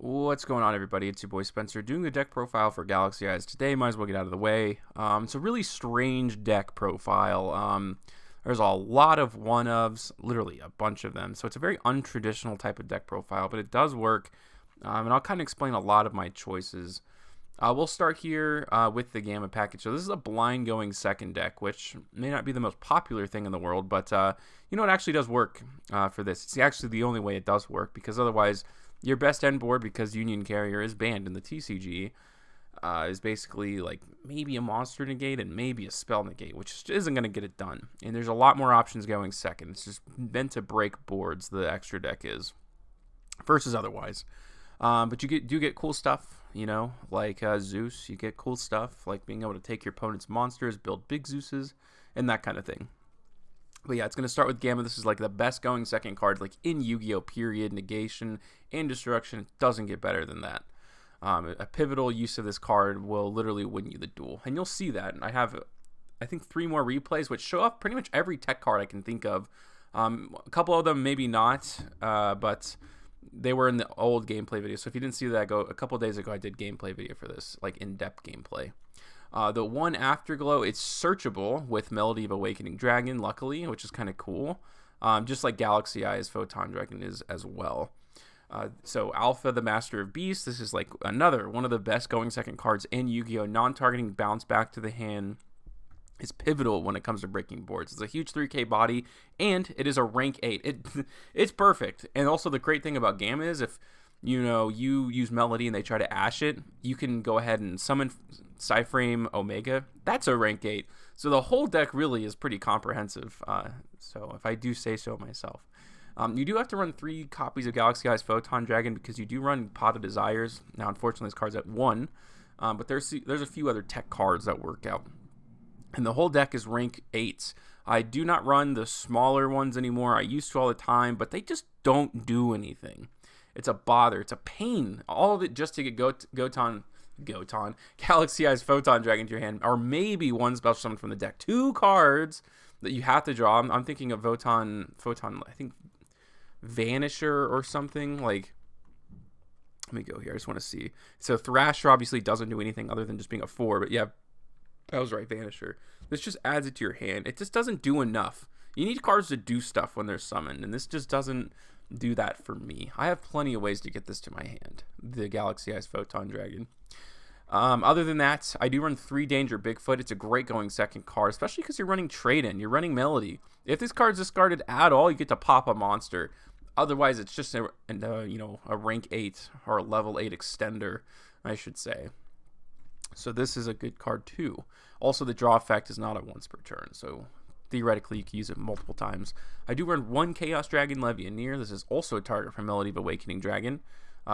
What's going on, everybody? It's your boy Spencer doing a deck profile for Galaxy Eyes today. Might as well get out of the way. It's a really strange deck profile. There's a lot of one-ofs, literally a bunch of them. So it's a very untraditional type of deck profile, but it does work. And I'll kind of explain a lot of my choices. We'll start here with the Gamma package. So this is a blind going second deck, which may not be the most popular thing in the world, but you know, it actually does work for this. It's actually the only way it does work, because otherwise your best end board, because Union Carrier is banned in the TCG, is basically like maybe a monster negate and maybe a spell negate, which just isn't going to get it done. And there's a lot more options going second. It's just meant to break boards, the extra deck is, versus otherwise. But you do get cool stuff, you know, like Zeus. You get cool stuff like being able to take your opponent's monsters, build big Zeuses, and that kind of thing. But yeah, it's going to start with Gamma. This is like the best going second card, like in Yu-Gi-Oh! Period, negation, and destruction. It doesn't get better than that. A pivotal use of this card will literally win you the duel. And you'll see that. I have, I think, 3 more replays, which show off pretty much every tech card I can think of. A couple of them maybe not, but they were in the old gameplay video. So if you didn't see that, a couple of days ago, I did gameplay video for this, like in-depth gameplay. The one Afterglow, it's searchable with Melody of Awakening Dragon, luckily, which is kind of cool. Just like Galaxy Eyes Photon Dragon is as well. So Alpha, the Master of Beasts, this is like another one of the best going second cards in Yu-Gi-Oh! Non-targeting bounce back to the hand is pivotal when it comes to breaking boards. It's a huge 3K body, and it is a rank 8. It's perfect. And also the great thing about Gamma is if you use Melody and they try to ash it, you can go ahead and summon Psyframe Omega. That's a rank 8. So the whole deck really is pretty comprehensive. So if I do say so myself. You do have to run 3 copies of Galaxy Eyes Photon Dragon because you do run Pot of Desires. Now, unfortunately, this card's at 1. But there's a few other tech cards that work out. And the whole deck is rank 8s. I do not run the smaller ones anymore. I used to all the time, but they just don't do anything. It's a bother. It's a pain. All of it just to get Galaxy Eyes Photon Dragon to your hand, or maybe one special summon from the deck. 2 cards that you have to draw. I'm thinking of Photon, I think Vanisher or something. Like, let me go here. I just want to see. So Thrasher obviously doesn't do anything other than just being a 4, but yeah, I was right, Vanisher. This just adds it to your hand. It just doesn't do enough. You need cards to do stuff when they're summoned, and this just doesn't do that for me. I have plenty of ways to get this to my hand, the Galaxy Eyes Photon Dragon. Other than that, I do run 3 Danger Bigfoot. It's a great going second card, especially because you're running Trade-In. You're running Melody. If this card's discarded at all, you get to pop a monster. Otherwise, it's just a rank 8 or a level 8 extender, I should say. So this is a good card too. Also, the draw effect is not at once per turn, so theoretically you can use it multiple times. I do run 1 Chaos Dragon Levianeer. This is also a target for Melody of Awakening Dragon,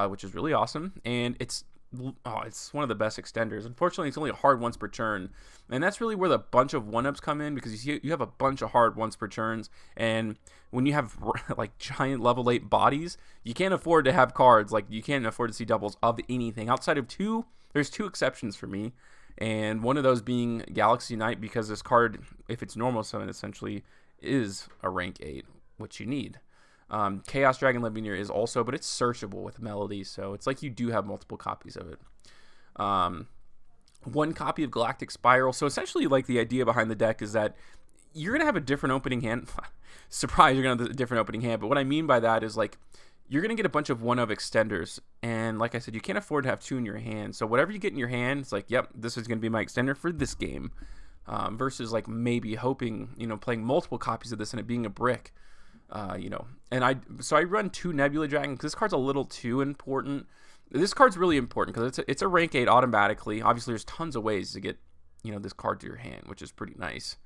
which is really awesome, and it's one of the best extenders. Unfortunately, it's only a hard once per turn, and that's really where the bunch of 1-ups come in, because you have a bunch of hard once per turns, and when you have like giant level 8 bodies, you can't afford to have cards, like you can't afford to see doubles of anything outside of 2. There's 2 exceptions for me, and one of those being Galaxy Knight, because this card, if it's normal summon, essentially is a rank 8, which you need. Chaos Dragon Levianeer is also, but it's searchable with Melody, so it's like you do have multiple copies of it. 1 copy of Galactic Spiral. So essentially, like, the idea behind the deck is that you're going to have a different opening hand. Surprise, you're going to have a different opening hand, but what I mean by that is, like, you're going to get a bunch of 1-of extenders, and like I said, you can't afford to have 2 in your hand, so whatever you get in your hand, it's like, yep, this is going to be my extender for this game, versus, like, maybe hoping, playing multiple copies of this and it being a brick, and I run 2 Nebula Dragon, because this card's a little too important. This card's really important, because it's a rank 8 automatically. Obviously, there's tons of ways to get, this card to your hand, which is pretty nice.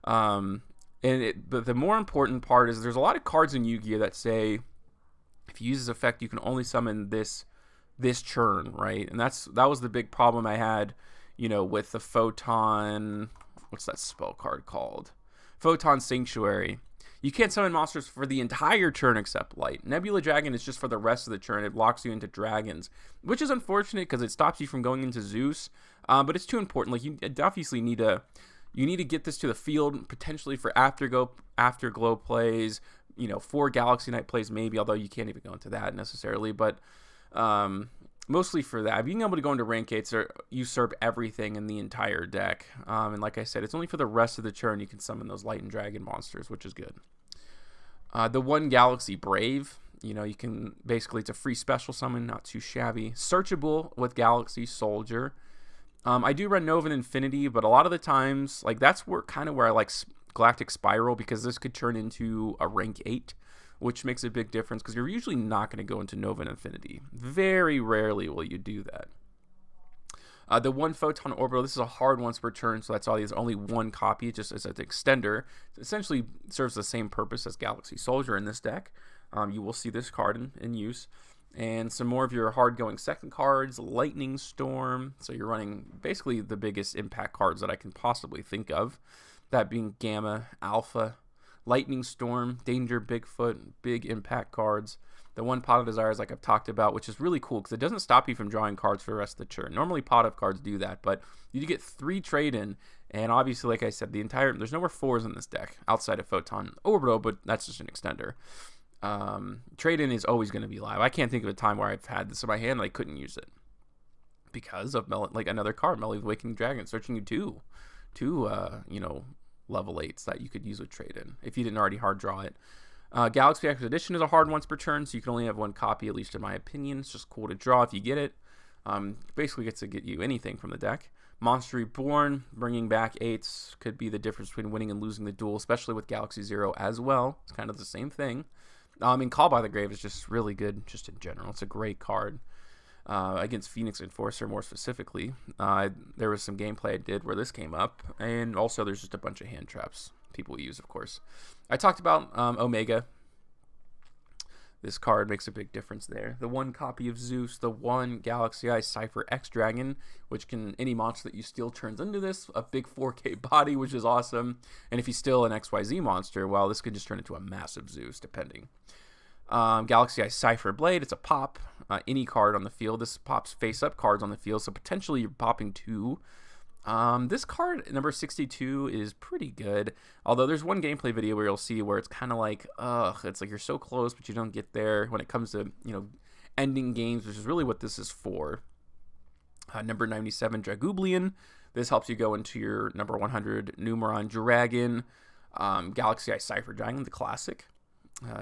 But the more important part is there's a lot of cards in Yu-Gi-Oh! That say, if you use this effect, you can only summon this churn, right? And that was the big problem I had, with the Photon. What's that spell card called? Photon Sanctuary. You can't summon monsters for the entire turn except Light. Nebula Dragon is just for the rest of the turn. It locks you into dragons, which is unfortunate because it stops you from going into Zeus. But it's too important. Like, you obviously need to get this to the field, potentially for Afterglow plays. 4 Galaxy Knight plays maybe, although you can't even go into that necessarily. But Mostly for that. Being able to go into rank 8s or usurp everything in the entire deck. And like I said, it's only for the rest of the turn you can summon those Light and Dragon monsters, which is good. The one Galaxy Brave, you know, you can basically, it's a free special summon, not too shabby. Searchable with Galaxy Soldier. I do run Nova and Infinity, but a lot of the times, like, that's where I like Galactic Spiral, because this could turn into a rank 8, which makes a big difference, because you're usually not going to go into Nova and Infinity. Very rarely will you do that. The one Photon Orbital, this is a hard once per turn, so that's all. There's only one copy, just as an extender. It essentially serves the same purpose as Galaxy Soldier in this deck. You will see this card in use. And some more of your hard-going second cards, Lightning Storm. So you're running basically the biggest impact cards that I can possibly think of. That being Gamma, Alpha, Lightning Storm, Danger, Bigfoot, big impact cards. The one Pot of Desires, like I've talked about, which is really cool because it doesn't stop you from drawing cards for the rest of the turn. Normally Pot of cards do that, but you do get 3 trade-in, and obviously, like I said, there's nowhere 4s in this deck outside of Photon Orbital, but that's just an extender. Trade-in is always going to be live. I can't think of a time where I've had this in my hand and I couldn't use it because of like another card, Melody the Waking Dragon, searching you two level 8s that you could use with trade-in if you didn't already hard draw it. Galaxy Expedition is a hard once per turn, so you can only have one copy, at least in my opinion. It's just cool to draw if you get it. Basically gets to get you anything from the deck. Monster Reborn, bringing back 8s, could be the difference between winning and losing the duel, especially with Galaxy Zero as well. It's kind of the same thing. Call by the Grave is just really good, just in general. It's a great card. Against Phoenix Enforcer, more specifically. There was some gameplay I did where this came up, and also there's just a bunch of hand traps people use, of course. I talked about Omega. This card makes a big difference there. The one copy of Zeus, the one Galaxy Eye Cypher X Dragon, which can, any monster that you steal turns into this, a big 4K body, which is awesome. And if you steal an XYZ monster, well, this could just turn into a massive Zeus, depending. Galaxy Eye Cypher Blade, it's a pop. Any card on the field. This pops face-up cards on the field, so potentially you're popping 2. This card, number 62, is pretty good. Although there's one gameplay video where you'll see where it's kind of like, it's like you're so close, but you don't get there when it comes to, ending games, which is really what this is for. Number 97, Dragublian. This helps you go into your number 100 Numeron Dragon. Galaxy Eye Cypher Dragon, the classic.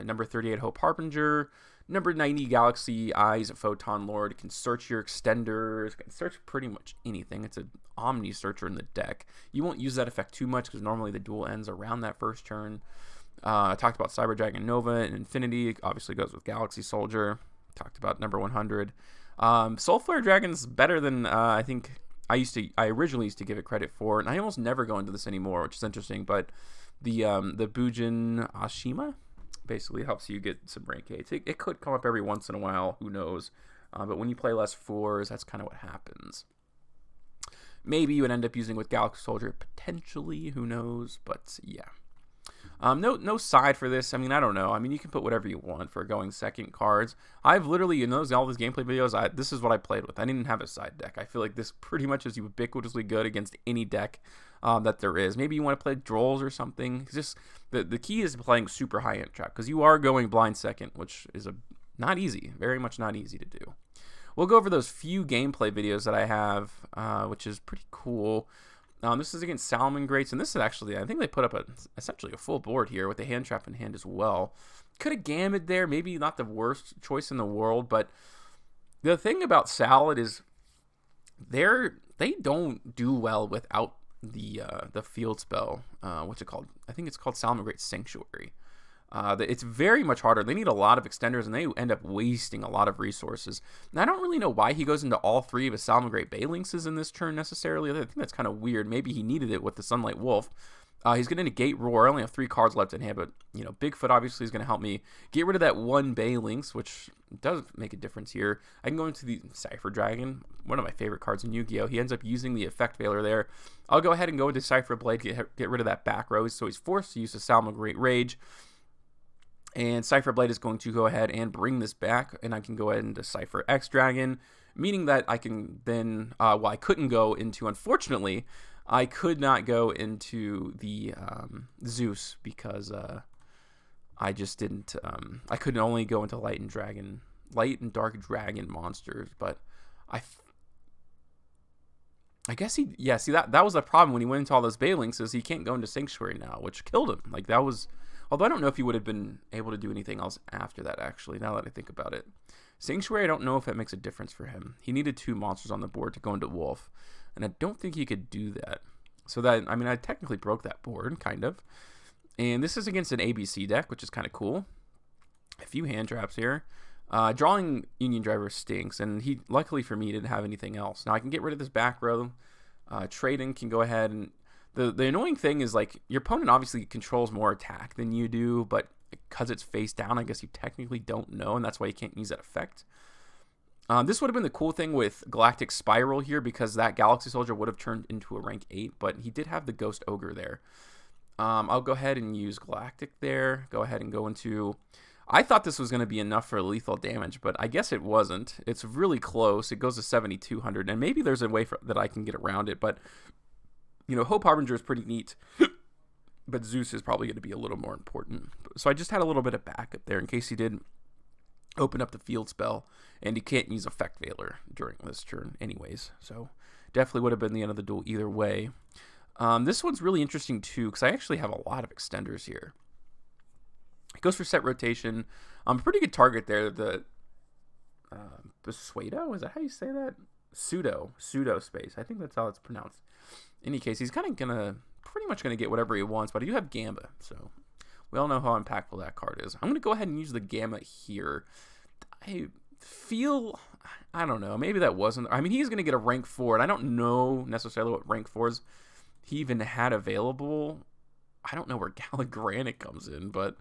Number 38, Hope Harbinger. Number 90, Galaxy Eyes Photon Lord. Can search your extenders. Can search pretty much anything. It's an Omni Searcher in the deck. You won't use that effect too much because normally the duel ends around that first turn. I talked about Cyber Dragon Nova and Infinity. Obviously goes with Galaxy Soldier. Talked about number 100. Soulflare Dragon's better than I think I originally used to give it credit for, and I almost never go into this anymore, which is interesting. But the Bujin Ashima basically helps you get some rank 8s. It could come up every once in a while, who knows. But when you play less 4s, that's kind of what happens. Maybe you would end up using with Galaxy Soldier, potentially, who knows, but yeah. No side for this. I mean, I don't know. I mean, you can put whatever you want for going second cards. I've literally, in all these gameplay videos, this is what I played with. I didn't have a side deck. I feel like this pretty much is ubiquitously good against any deck that there is. Maybe you want to play Drolls or something. Just the key is playing super high end trap, because you are going blind second, which is not easy. Very much not easy to do. We'll go over those few gameplay videos that I have, which is pretty cool. This is against Salmon Greats, and this is actually, I think they put up essentially a full board here with the hand trap in hand as well. Could have gammed there, maybe not the worst choice in the world, but the thing about Salad is they don't do well without the field spell, what's it called? I think it's called Salmon Great Sanctuary. It's very much harder. They need a lot of extenders, and they end up wasting a lot of resources. And I don't really know why he goes into all 3 of his Salmon Great Balinxes in this turn necessarily. I think that's kind of weird. Maybe he needed it with the Sunlight Wolf. He's going to negate Roar. I only have 3 cards left in hand, but Bigfoot obviously is going to help me get rid of that one Balinx, which does make a difference here. I can go into the Cypher Dragon, one of my favorite cards in Yu-Gi-Oh! He ends up using the Effect Veiler there. I'll go ahead and go into Cypher Blade, get rid of that back row, so he's forced to use the Salmon Great Rage. And Cypher Blade is going to go ahead and bring this back, and I can go ahead into Cypher X Dragon, meaning that I can then, I couldn't go into, unfortunately, I could not go into the Zeus because I just didn't, I could only go into Light and Dragon light and dark dragon monsters, but I guess yeah, see, that was the problem when he went into all those Balinks, is he can't go into Sanctuary now, which killed him. Like, that was, although I don't know if he would have been able to do anything else after that, actually, now that I think about it. Sanctuary, I don't know if that makes a difference for him. He needed 2 monsters on the board to go into Wolf, and I don't think he could do that. So that, I mean, I technically broke that board, kind of. And this is against an ABC deck, which is kind of cool. A few hand traps here. Drawing Union Driver stinks, and he, luckily for me, didn't have anything else. Now I can get rid of this back row. Trading can go ahead, and the annoying thing is, like, your opponent obviously controls more attack than you do, but because it's face down, I guess you technically don't know, and that's why you can't use that effect. This would have been the cool thing with Galactic Spiral here, because that Galaxy Soldier would have turned into a rank 8, but he did have the Ghost Ogre there. I'll go ahead and use Galactic there. Go ahead and go into... I thought this was going to be enough for lethal damage, but I guess it wasn't. It's really close. It goes to 7,200, and maybe there's a way that I can get around it, but, you know, Hope Harbinger is pretty neat, but Zeus is probably going to be a little more important. So I just had a little bit of backup there in case he did open up the field spell, and he can't use Effect Veiler during this turn anyways, so definitely would have been the end of the duel either way. This one's really interesting, too, because I actually have a lot of extenders here. It goes for set rotation. A pretty good target there. The Pseudo, is that how you say that? Pseudo space. I think that's how it's pronounced. In any case, he's kind of pretty much gonna get whatever he wants. But I do have Gamba, so we all know how impactful that card is. I'm gonna go ahead and use the Gamma here. I feel, I don't know, maybe that wasn't. I mean, he's gonna get a rank 4, and I don't know necessarily what rank 4s he even had available. I don't know where Galigranic comes in, but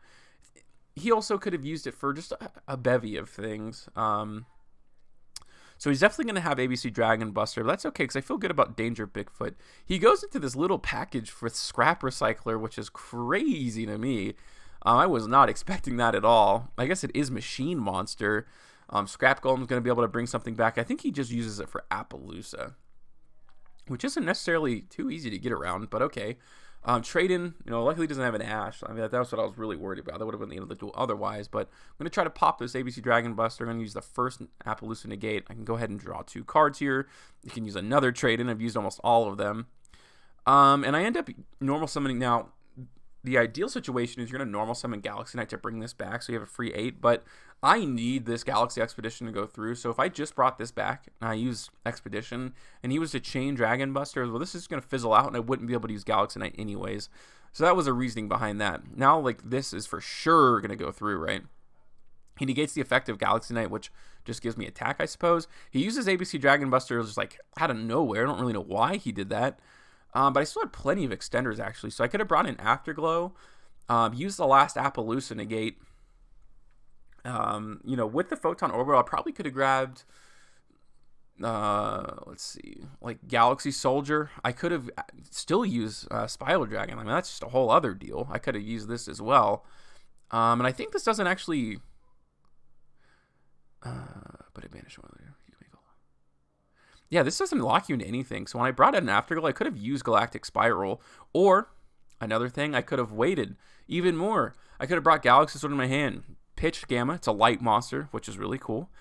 he also could have used it for just a bevy of things. So he's definitely going to have ABC Dragon Buster, but that's okay because I feel good about Danger Bigfoot. He goes into this little package with Scrap Recycler, which is crazy to me. I was not expecting that at all. I guess it is Machine Monster. Scrap Golem's going to be able to bring something back. I think he just uses it for Appaloosa, which isn't necessarily too easy to get around, but okay. Trade-in, you know, luckily doesn't have an Ash. I mean, that's what I was really worried about. That would have been the end of the duel otherwise, but I'm going to try to pop this ABC Dragon Buster. I'm going to use the first Appaloosa Negate. I can go ahead and draw 2 cards here. You can use another trade-in. I've used almost all of them. And I end up normal summoning. Now, the ideal situation is you're going to normal summon Galaxy Knight to bring this back, so you have a free 8, but I need this Galaxy Expedition to go through, so if I just brought this back, and I use Expedition, and he was to chain Dragon Buster, well, this is going to fizzle out, and I wouldn't be able to use Galaxy Knight anyways, so that was a reasoning behind that. Now, like, this is for sure going to go through, right? He negates the effect of Galaxy Knight, which just gives me attack, I suppose. He uses ABC Dragon Buster just, like, out of nowhere. I don't really know why he did that. But I still had plenty of extenders, actually. So I could have brought in Afterglow, used the last Appaloosa Negate. You know, with the Photon Orbital, I probably could have grabbed, let's see, like Galaxy Soldier. I could have still used Spiral Dragon. I mean, that's just a whole other deal. I could have used this as well. And I think this doesn't actually, but it banished one later. Yeah, this doesn't lock you into anything. So when I brought in an Afterglow, I could have used Galactic Spiral. Or, another thing, I could have waited even more. I could have brought Galaxy Sword in my hand. Pitched Gamma. It's a light monster, which is really cool.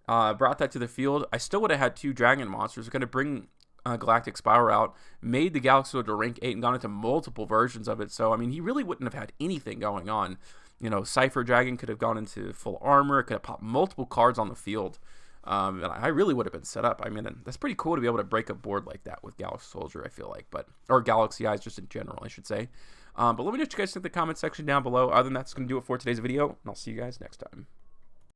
Brought that to the field. I still would have had 2 Dragon monsters. I could have bring Galactic Spiral out. Made the Galaxy Sword to rank 8 and gone into multiple versions of it. So, I mean, he really wouldn't have had anything going on. You know, Cypher Dragon could have gone into full armor. It could have popped multiple cards on the field. And I really would have been set up. I mean, that's pretty cool to be able to break a board like that with Galaxy Soldier, I feel like. Or Galaxy Eyes, just in general, I should say. But let me know what you guys think in the comment section down below. Other than that, that's going to do it for today's video, and I'll see you guys next time.